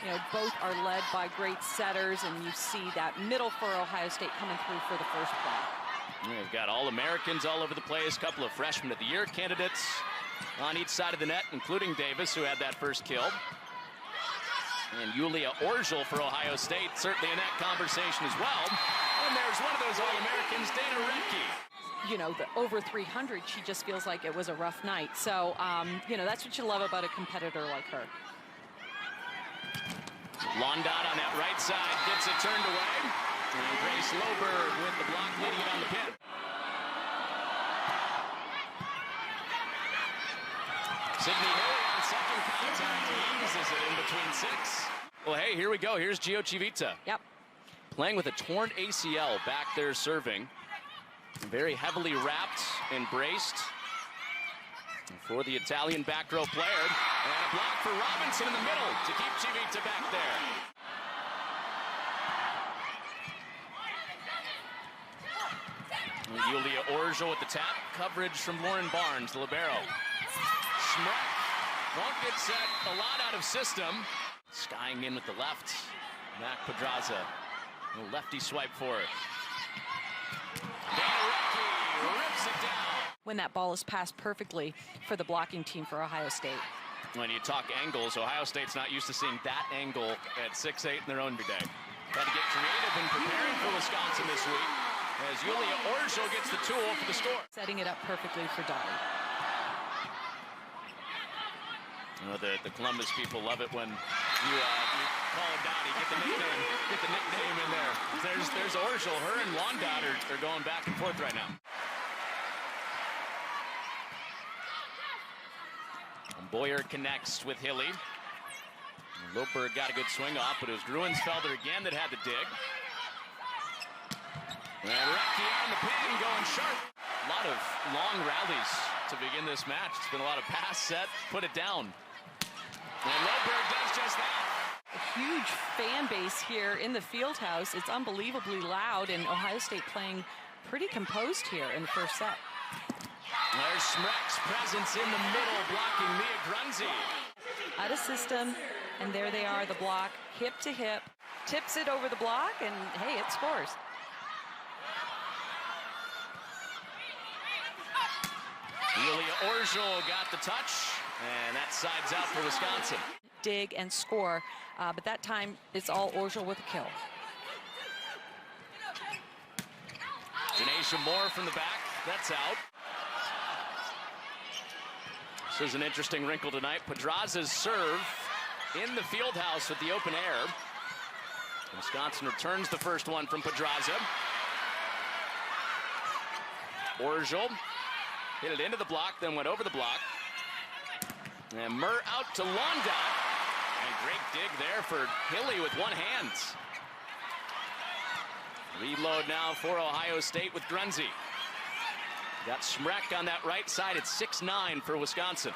You know, both are led by great setters, and you see that middle for Ohio State coming through for the first point. We've got All-Americans all over the place, a couple of Freshman of the Year candidates on each side of the net, including Davis, who had that first kill. And Yulia Orgel for Ohio State, certainly in that conversation as well. And there's one of those All-Americans, Dana Redke. You know, the over 300, she just feels like it was a rough night. So, you know, that's what you love about a competitor like her. Londot on that right side gets it turned away. And Grace Loberg with the block leading it on the pin. Sydney Hilly on second contact, eases it in between six. Well, hey, here we go. Here's Gio Civita. Yep. Playing with a torn ACL back there serving. Very heavily wrapped and braced for the Italian back row player. And a block for Robinson in the middle to keep Civita back there. Yulia Orgel with the tap. Coverage from Lauren Barnes, the libero. Smrek won't get set a lot out of system. Skying in with the left. Mac Pedraza. A lefty swipe for her. Dana Redke rips it down. When that ball is passed perfectly for the blocking team for Ohio State. When you talk angles, Ohio State's not used to seeing that angle at 6'8" in their own day. Had to get creative in preparing for Wisconsin this week as Yulia Orgel gets the tool for the score. Setting it up perfectly for Dottie. You know, the Columbus people love it when you call him Dottie, get the nickname in there. There's Orgel. Her and Londot are going back and forth right now. And Boyer connects with Hilly. Loberg got a good swing off, but it was Gruensfelder again that had the dig. And Redke on the pin, going sharp. A lot of long rallies to begin this match. It's been a lot of pass, set, put it down. And Loberg does just that. A huge fan base here in the field house. It's unbelievably loud, and Ohio State playing pretty composed here in the first set. There's Smrek's presence in the middle, blocking Mia Grunzi. Out of system, and there they are, the block, hip to hip, tips it over the block, and hey, it scores. Yulia Orgel got the touch, and that sides out for Wisconsin. Dig and score, but that time it's all Orgel with a kill. Janaisha Moore from the back, that's out. This is an interesting wrinkle tonight. Pedraza's serve in the field house with the open air. Wisconsin returns the first one from Pedraza. Orgel hit it into the block, then went over the block. And Murr out to Londot. And great dig there for Hilly with one hand. Reload now for Ohio State with Grunzi. Got Smrek on that right side at 6'9" for Wisconsin.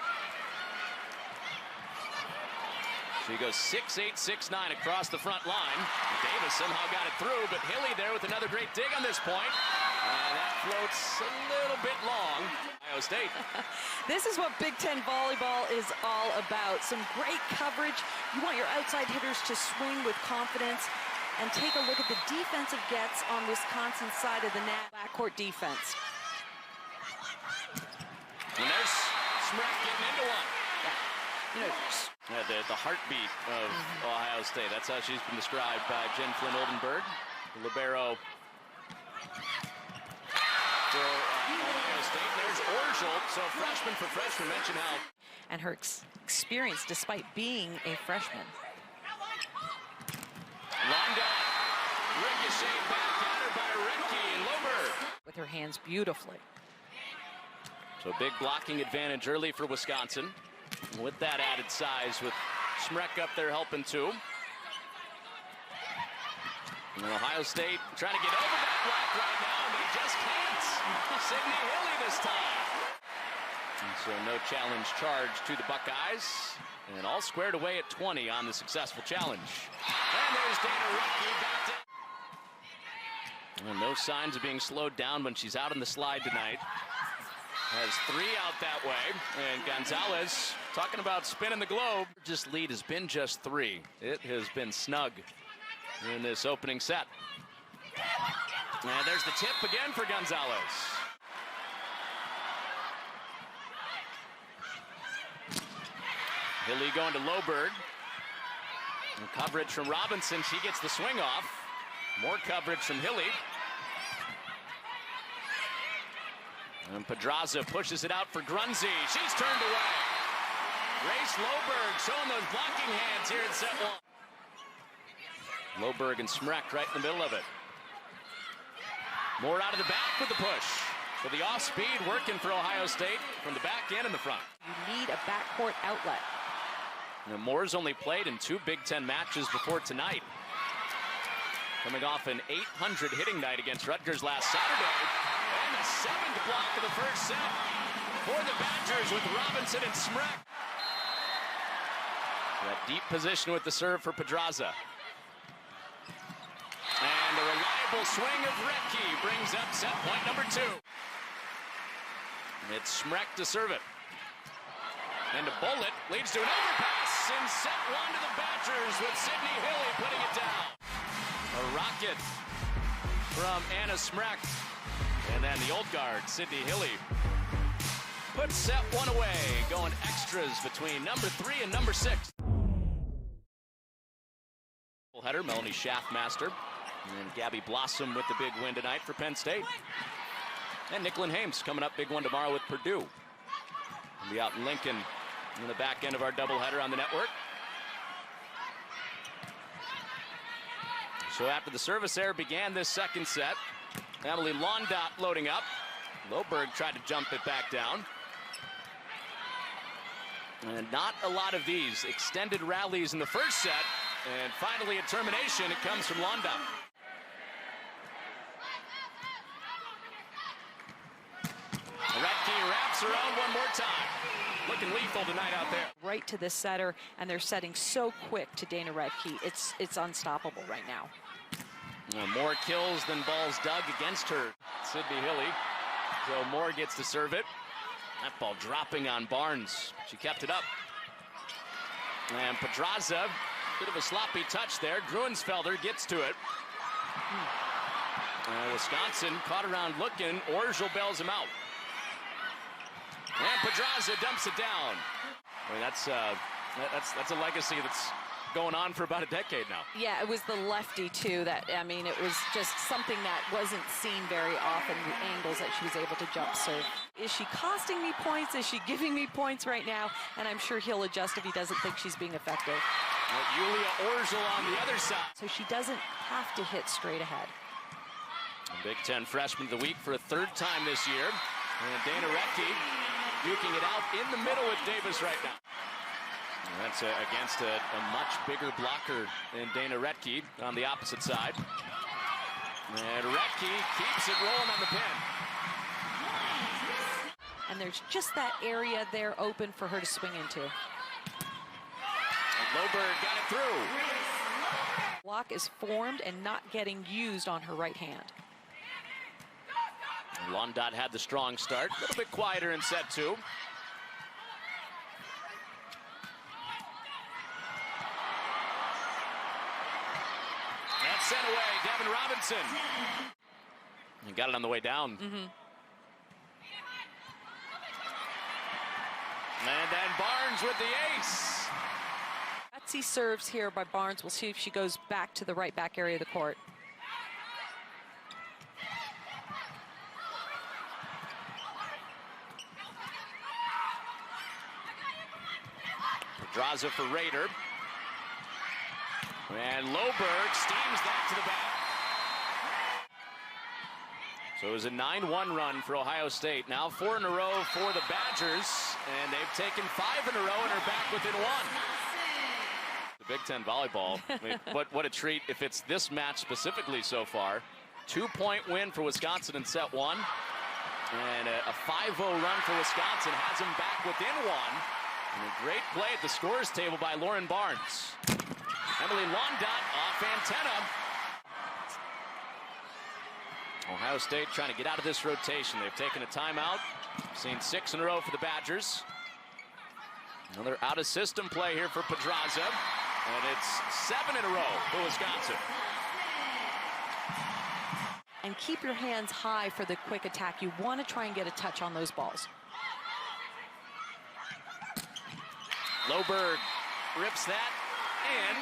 She goes 6'8", 6'9" across the front line. Davis somehow got it through, but Hilly there with another great dig on this point. And that floats a little bit long. Ohio State. This is what Big Ten volleyball is all about. Some great coverage. You want your outside hitters to swing with confidence. And take a look at the defensive gets on Wisconsin's side of the net. Backcourt defense. And there's Smrek getting into one. Yeah. You know, yeah, the heartbeat of Ohio State. That's how she's been described by Jen Flynn Oldenburg, the libero for Ohio State. There's Orgel, so freshman for freshman. Mention how. And her experience despite being a freshman. Londot, ricochet back at her by Redke and Loberg. With her hands beautifully. So big blocking advantage early for Wisconsin. With that added size, with Smrek up there helping too. And Ohio State trying to get over that block right now, and they just can't. Sydney Hilly this time. And so no challenge charge to the Buckeyes. And all squared away at 20 on the successful challenge. And there's Dana Redke back to. Well, no signs of being slowed down when she's out on the slide tonight. Has 3 out that way, and Gonzalez Talking about spinning the globe. Just lead has been just 3. It has been snug in this opening set. And there's the tip again for Gonzalez. Hilly going to Loberg. And coverage from Robinson. She gets the swing off. More coverage from Hilly. And Pedraza pushes it out for Grunzy. She's turned away. Grace Loberg showing those blocking hands here in set 1. Loberg and Smreck right in the middle of it. More out of the back with the push. So the off-speed working for Ohio State from the back and in the front. You need a backcourt outlet. Now, Moore's only played in 2 Big Ten matches before tonight. Coming off an 800 hitting night against Rutgers last Saturday. And the 7th block of the first set for the Badgers with Robinson and Smreck. That deep position with the serve for Pedraza. And a reliable swing of Retke brings up set point number 2. It's Smreck to serve it. And a bullet leads to an overpass in set 1 to the Badgers with Sydney Hilly putting it down. A rocket from Anna Smreck. And then the old guard, Sydney Hilly, puts set 1 away, going extras between number 3 and number 6. Header, Melanie Schaffmaster. And then Gabby Blossom with the big win tonight for Penn State. And Nicklin Hames coming up, big one tomorrow with Purdue. We'll be out in Lincoln in the back end of our doubleheader on the network. So after the service error began this second set, Emily Londot loading up. Loberg tried to jump it back down. And not a lot of these extended rallies in the first set. And finally a termination, it comes from Londot. Retke wraps around one more time. Looking lethal tonight out there. Right to the setter, and they're setting so quick to Dana Retke. It's unstoppable right now. More kills than balls dug against her. Sydney Hilly. So Moore gets to serve it. That ball dropping on Barnes. She kept it up. And Pedraza, bit of a sloppy touch there. Gruensfelder gets to it. Wisconsin caught around looking. Orgel bails him out. And Pedraza dumps it down. I mean, that's a legacy that's going on for about a decade now. Yeah, it was the lefty too. I mean, it was just something that wasn't seen very often, the angles that she was able to jump serve. Is she costing me points? Is she giving me points right now? And I'm sure he'll adjust if he doesn't think she's being effective. Yulia Orgel on the other side. So she doesn't have to hit straight ahead. Big Ten Freshman of the Week for a 3rd time this year. And Dana Retke duking it out in the middle with Davis right now. And that's against a much bigger blocker than Dana Retke on the opposite side. And Retke keeps it rolling on the pin. And there's just that area there open for her to swing into. And Loberg got it through. Block is formed and not getting used on her right hand. Londot had the strong start, a little bit quieter in set 2. That's sent away, Devin Robinson. And got it on the way down. And then Barnes with the ace. Betsy serves here by Barnes. We'll see if she goes back to the right back area of the court. Pedraza for Rader. And Loberg steams that to the back. So it was a 9-1 run for Ohio State. Now 4 in a row for the Badgers. And they've taken 5 in a row and are back within 1. The Big Ten volleyball. I mean, what a treat if it's this match specifically so far. 2-point win for Wisconsin in set 1. And a 5-0 run for Wisconsin has them back within 1. And a great play at the scores table by Lauren Barnes. Emily Londot off antenna. Ohio State trying to get out of this rotation. They've taken a timeout. Seen 6 in a row for the Badgers. Another out-of-system play here for Pedraza, and it's 7 in a row for Wisconsin. And keep your hands high for the quick attack. You want to try and get a touch on those balls. Loberg rips that in,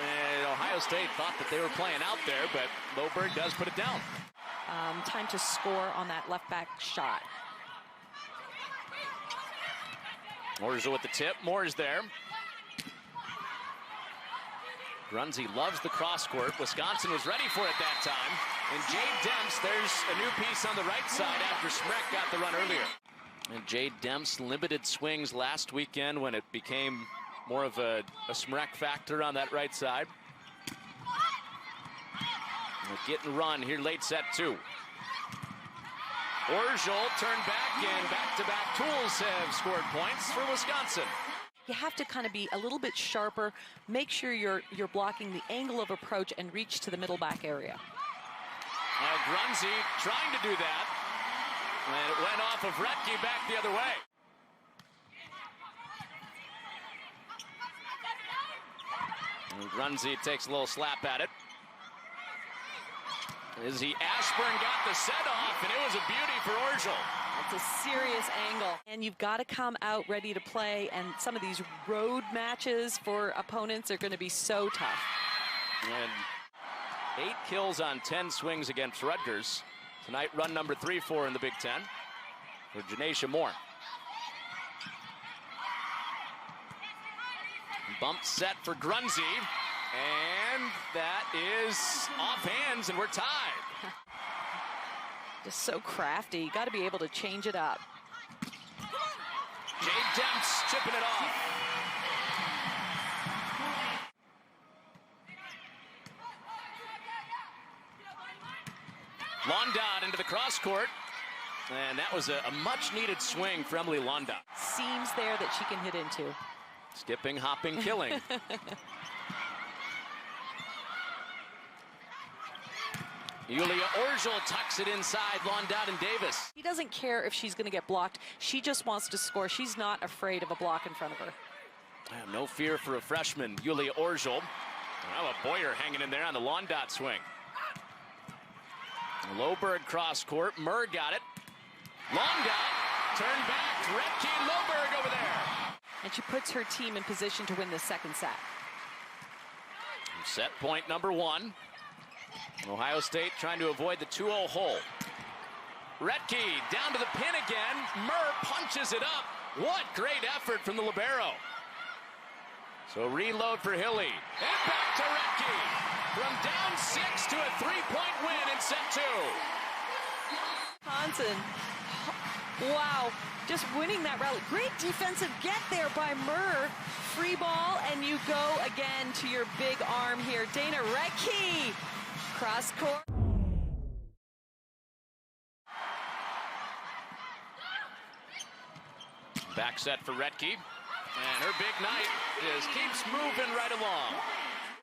and Ohio State thought that they were playing out there, but Loberg does put it down. Time to score on that left back shot. Orzel with the tip. Moore's there. Grunzy loves the cross court. Wisconsin was ready for it that time. And Jade Demps, there's a new piece on the right side after Smrek got the run earlier. And Jade Demps limited swings last weekend when it became more of a Smrek factor on that right side. And a get and run here late set 2. Orzel turned back, and back-to-back tools have scored points for Wisconsin. You have to kind of be a little bit sharper. Make sure you're blocking the angle of approach and reach to the middle back area. Grunzy trying to do that, and it went off of Retke back the other way. And Grunzy takes a little slap at it. Izzy Ashburn got the set off, and it was a beauty for Orzel. That's a serious angle. And you've got to come out ready to play, and some of these road matches for opponents are going to be so tough. And 8 kills on 10 swings against Rutgers. Tonight, run number 3 for in the Big Ten for Janaisha Moore. Bump set for Grunzy. And that is off hands, and we're tied. Just so crafty. You got to be able to change it up. Jade Demps chipping it off. Londot into the cross court. And that was a much-needed swing for Emily Londot. Seams there that she can hit into. Skipping, hopping, killing. Yulia Orzel tucks it inside Londot and Davis. She doesn't care if she's going to get blocked. She just wants to score. She's not afraid of a block in front of her. No fear for a freshman, Yulia Orzel. Now a Boyer hanging in there on the Londot swing. Loberg cross court. Murr got it. Londot turned back. Retke and Loberg over there. And she puts her team in position to win the second set. Set point number 1. Ohio State trying to avoid the 2-0 hole. Retke down to the pin again. Murr punches it up. What great effort from the libero. So reload for Hilly. And back to Retke. From down 6 to a 3-point win in set 2. Wisconsin. Wow. Just winning that rally. Great defensive get there by Murr. Free ball, and you go again to your big arm here. Dana Retke. Cross court. Back set for Retke. And her big night just keeps moving right along.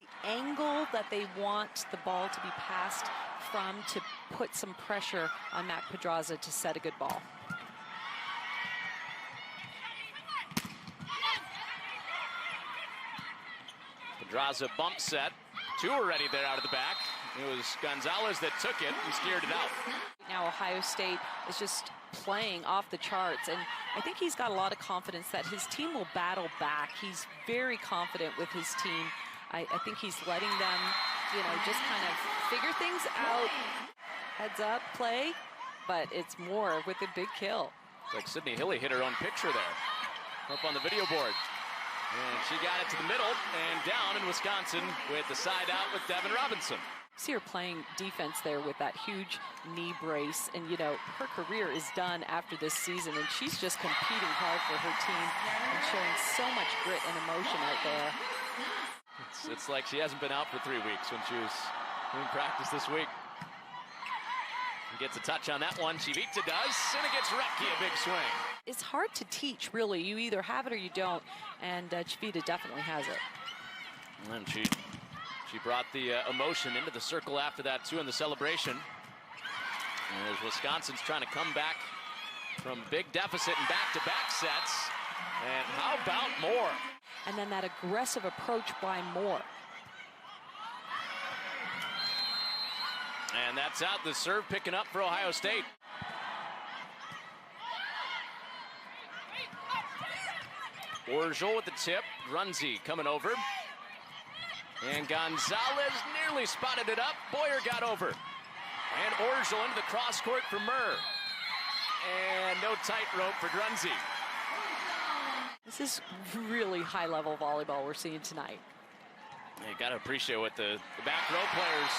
The angle that they want the ball to be passed from to put some pressure on Mac Pedraza to set a good ball. Pedraza bump set. 2 already there out of the back. It was Gonzalez that took it and steered it out. Now Ohio State is just playing off the charts, and I think he's got a lot of confidence that his team will battle back. He's very confident with his team. I think he's letting them, just kind of figure things out. Heads up, play, but it's more with a big kill. It's like Sydney Hilly hit her own picture there, up on the video board. And she got it to the middle and down in Wisconsin with the side out with Devin Robinson. See her playing defense there with that huge knee brace, and her career is done after this season, and she's just competing hard for her team and showing so much grit and emotion out there. It's like she hasn't been out for 3 weeks when she was doing practice this week. She gets a touch on that one. Chivita does, and it gets Retke a big swing. It's hard to teach, really. You either have it or you don't, and Chivita definitely has it. And she brought the emotion into the circle after that, too, in the celebration. And as Wisconsin's trying to come back from big deficit and back-to-back sets, And how about Moore? And then that aggressive approach by Moore. And that's out. The serve picking up for Ohio State. Orgel with the tip. Grunzy coming over. And Gonzalez nearly spotted it up. Boyer got over. And Orgel into the cross court for Murr. And no tightrope for Grunzy. This is really high-level volleyball we're seeing tonight. You got to appreciate what the back row players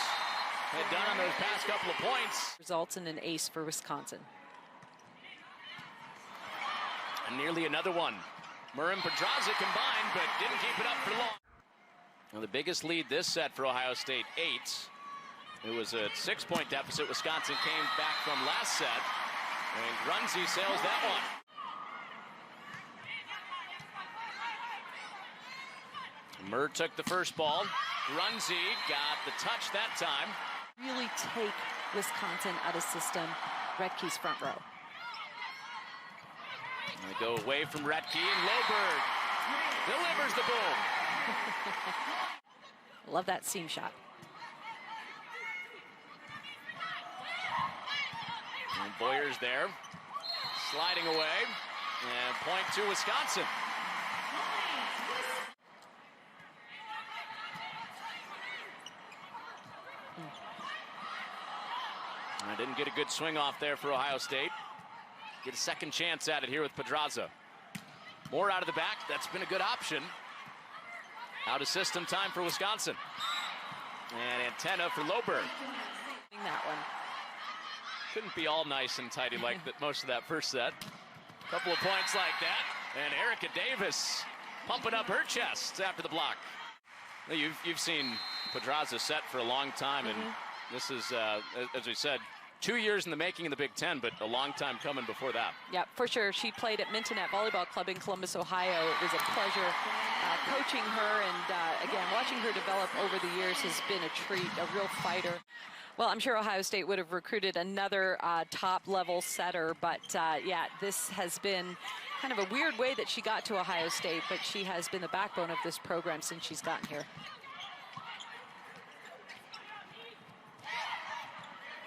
had done on those past couple of points. Results in an ace for Wisconsin. And nearly another one. Murr and Pedraza combined, but didn't keep it up for long. Well, the biggest lead this set for Ohio State, 8. It was a 6-point deficit Wisconsin came back from last set. And Grunzy sails that one. Murr took the first ball. Grunzy got the touch that time. Really take Wisconsin out of system. Retke's front row. They go away from Retke, and Loberg delivers the boom. Love that seam shot. And Boyer's there, sliding away, and point to Wisconsin. I didn't get a good swing off there for Ohio State. Get a second chance at it here with Pedraza. More out of the back. That's been a good option. Out of system time for Wisconsin. And antenna for Loberg. That one. Couldn't be all nice and tidy like most of that first set. Couple of points like that. And Erica Davis pumping up her chest after the block. You've seen Pedraza set for a long time, and this is, as we said, 2 years in the making in the Big Ten, but a long time coming before that. Yeah, for sure. She played at Mintonette Volleyball Club in Columbus, Ohio. It was a pleasure coaching her, and again, watching her develop over the years has been a treat, a real fighter. Well, I'm sure Ohio State would have recruited another top-level setter, but yeah, this has been kind of a weird way that she got to Ohio State, but she has been the backbone of this program since she's gotten here.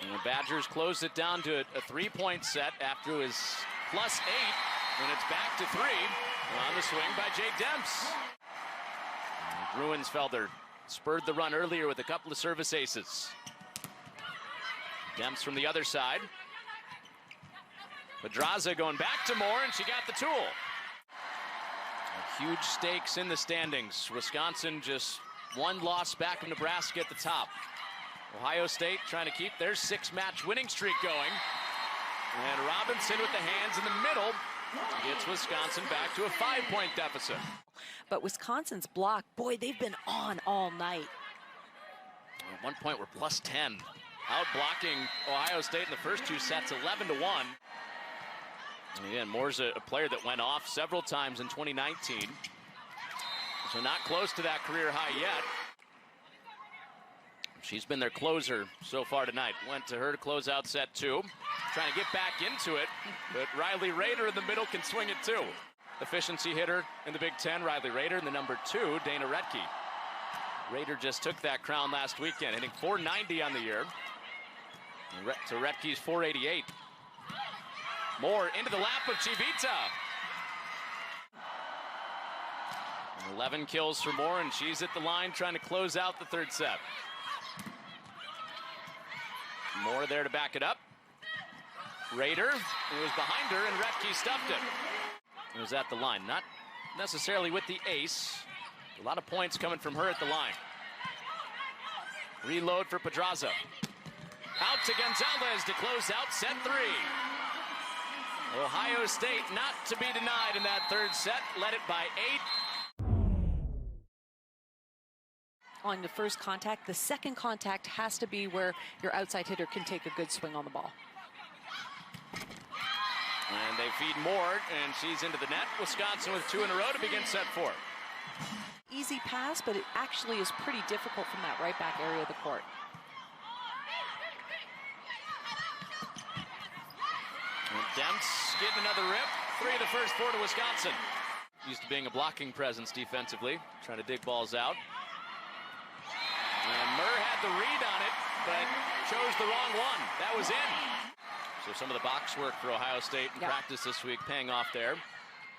And the Badgers closed it down to a 3-point set after it was +8, and it's back to 3 on the swing by Jay Demps. Gruensfelder spurred the run earlier with a couple of service aces. Demps from the other side. Pedraza going back to Moore, and she got the tool. Huge stakes in the standings. Wisconsin just one loss back from Nebraska at the top. Ohio State trying to keep their 6-match winning streak going. And Robinson with the hands in the middle gets Wisconsin back to a 5-point deficit. But Wisconsin's block, boy, they've been on all night. At one point, we're +10. Out blocking Ohio State in the first 2 sets, 11-1. And again, Moore's a player that went off several times in 2019. So not close to that career high yet. She's been their closer so far tonight. Went to her to close out set 2. Trying to get back into it, but Riley Rader in the middle can swing it too. Efficiency hitter in the Big Ten, Riley Rader, and the number 2, Dana Retke. Rader just took that crown last weekend, hitting .490 on the year. To Retke's .488. Moore into the lap of Civita. 11 kills for Moore, and she's at the line trying to close out the 3rd set. Moore there to back it up. Rader, who was behind her, and Retke stuffed it. It was at the line, not necessarily with the ace. A lot of points coming from her at the line. Reload for Pedraza. Out to Gonzalez to close out set 3. Ohio State not to be denied in that 3rd set, led it by 8. On the first contact, the second contact has to be where your outside hitter can take a good swing on the ball. And they feed Moore, and she's into the net. Wisconsin with 2 in a row to begin set 4. Easy pass, but it actually is pretty difficult from that right back area of the court. And Demps getting another rip. 3 of the first 4 to Wisconsin. Used to being a blocking presence defensively, trying to dig balls out. And Murr had the read on it, but chose the wrong one. That was in. So some of the box work for Ohio State in practice this week paying off there.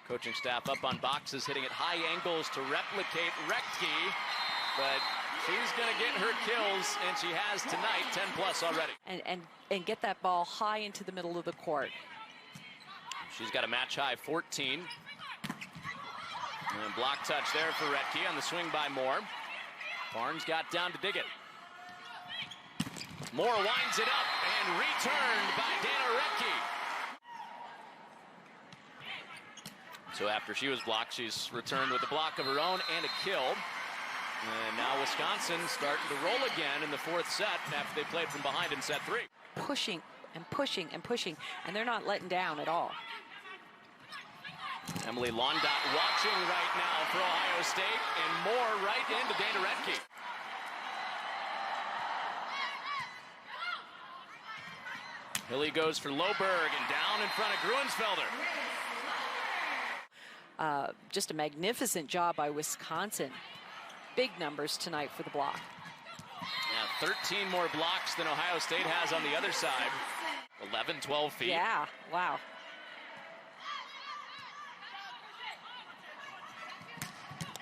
Coaching staff up on boxes, hitting at high angles to replicate Rettke, but she's going to get her kills, and she has tonight, 10 plus already. And get that ball high into the middle of the court. She's got a match high 14. And block touch there for Rettke on the swing by Moore. Barnes got down to dig it. Moore winds it up and returned by Dana Rettke. So after she was blocked, she's returned with a block of her own and a kill. And now Wisconsin starting to roll again in the fourth set after they played from behind in set 3. Pushing and pushing and pushing, and they're not letting down at all. Emily Londot watching right now for Ohio State, and Moore right into Dana Rettke. Hilly goes for Loberg and down in front of Gruensfelder. Just a magnificent job by Wisconsin. Big numbers tonight for the block. Yeah, 13 more blocks than Ohio State has on the other side. 11, 12 feet. Yeah, wow.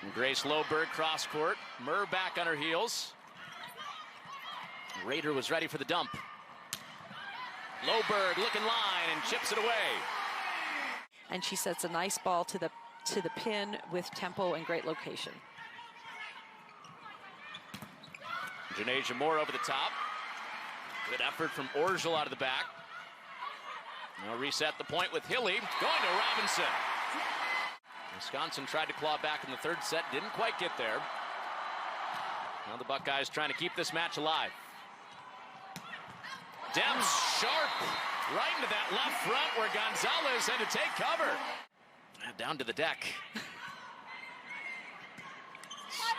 And Grace Loberg cross court. Murr back on her heels. Rader was ready for the dump. Loberg looking line and chips it away. And she sets a nice ball to the pin with tempo and great location. Janasia Moore over the top. Good effort from Orgel out of the back. Now reset the point with Hilly. Going to Robinson. Wisconsin tried to claw back in the third set. Didn't quite get there. Now the Buckeyes trying to keep this match alive. Demps sharp right into that left front where Gonzalez had to take cover. Down to the deck.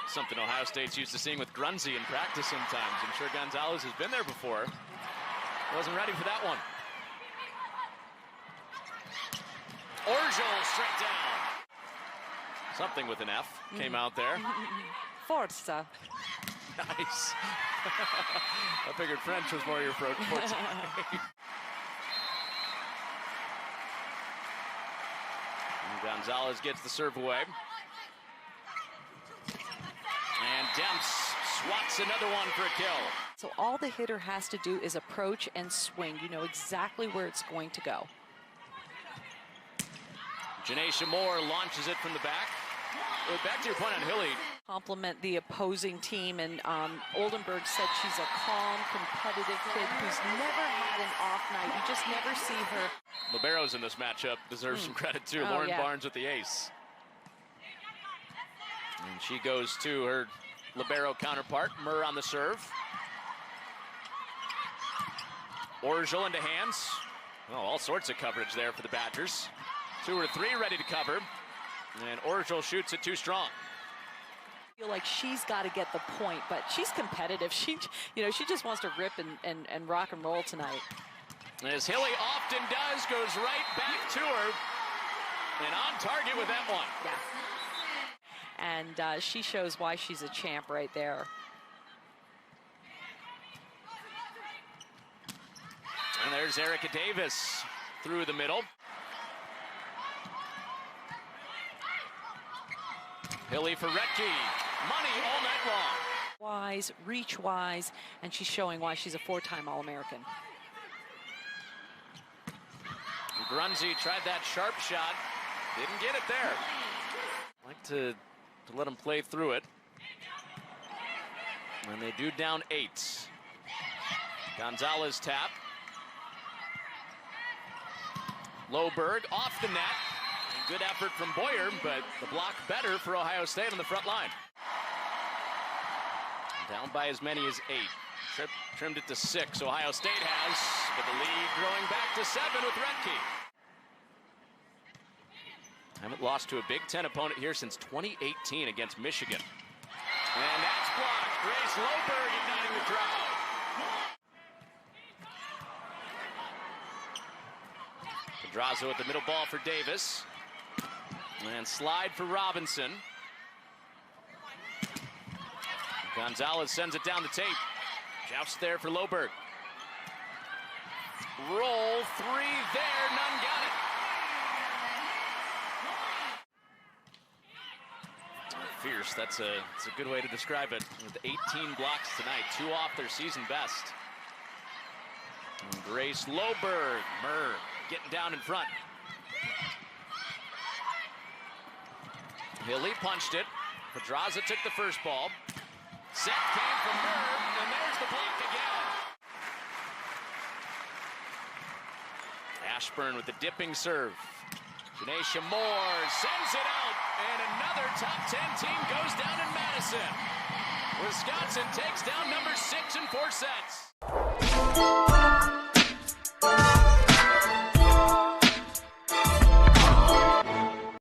Something Ohio State's used to seeing with Grunzy in practice sometimes. I'm sure Gonzalez has been there before. Wasn't ready for that one. Orgel straight down. Something with an F came out there. Forza. Nice. I figured French was more your forte. Gonzalez gets the serve away. And Demps swats another one for a kill. So all the hitter has to do is approach and swing. You know exactly where it's going to go. Janasia Moore launches it from the back. Well, back to your point on Hilly. Compliment the opposing team, and Oldenburg said she's a calm, competitive kid who's never had an off night. You just never see her. Liberos in this matchup deserve some credit too. Lauren Barnes with the ace. And she goes to her libero counterpart, Murr on the serve. Orgel into hands. Oh, all sorts of coverage there for the Badgers. 2 or 3 ready to cover. And Orgel shoots it too strong. I feel like she's got to get the point, but she's competitive. She just wants to rip and rock and roll tonight. As Hilly often does, goes right back to her. And on target with that one. Yeah. And she shows why she's a champ right there. And there's Erica Davis through the middle. Hilly for Rettke. Money all night long. Wise, reach wise, and she's showing why she's a 4-time All-American. Grunzy tried that sharp shot. Didn't get it there. Like to let him play through it. And they do down 8. Gonzalez tap. Loberg off the net. Good effort from Boyer, but the block better for Ohio State on the front line. Down by as many as 8. Trimmed it to 6. Ohio State has, but the lead growing back to 7 with Rettke. Haven't lost to a Big Ten opponent here since 2018 against Michigan. And that's blocked. Grace Loberg igniting the crowd. Pedraza with the middle ball for Davis. And slide for Robinson. Gonzalez sends it down the tape. Joust there for Loberg. Roll three there, none got it. Fierce, that's a good way to describe it. With 18 blocks tonight, 2 off their season best. And Grace Loberg, Murr getting down in front. Hilly punched it. Pedraza took the first ball. Set came from Murr, and there's the block again. Ashburn with the dipping serve. Janesha Moore sends it out, and another top 10 team goes down in Madison. Wisconsin takes down number 6 in 4 sets.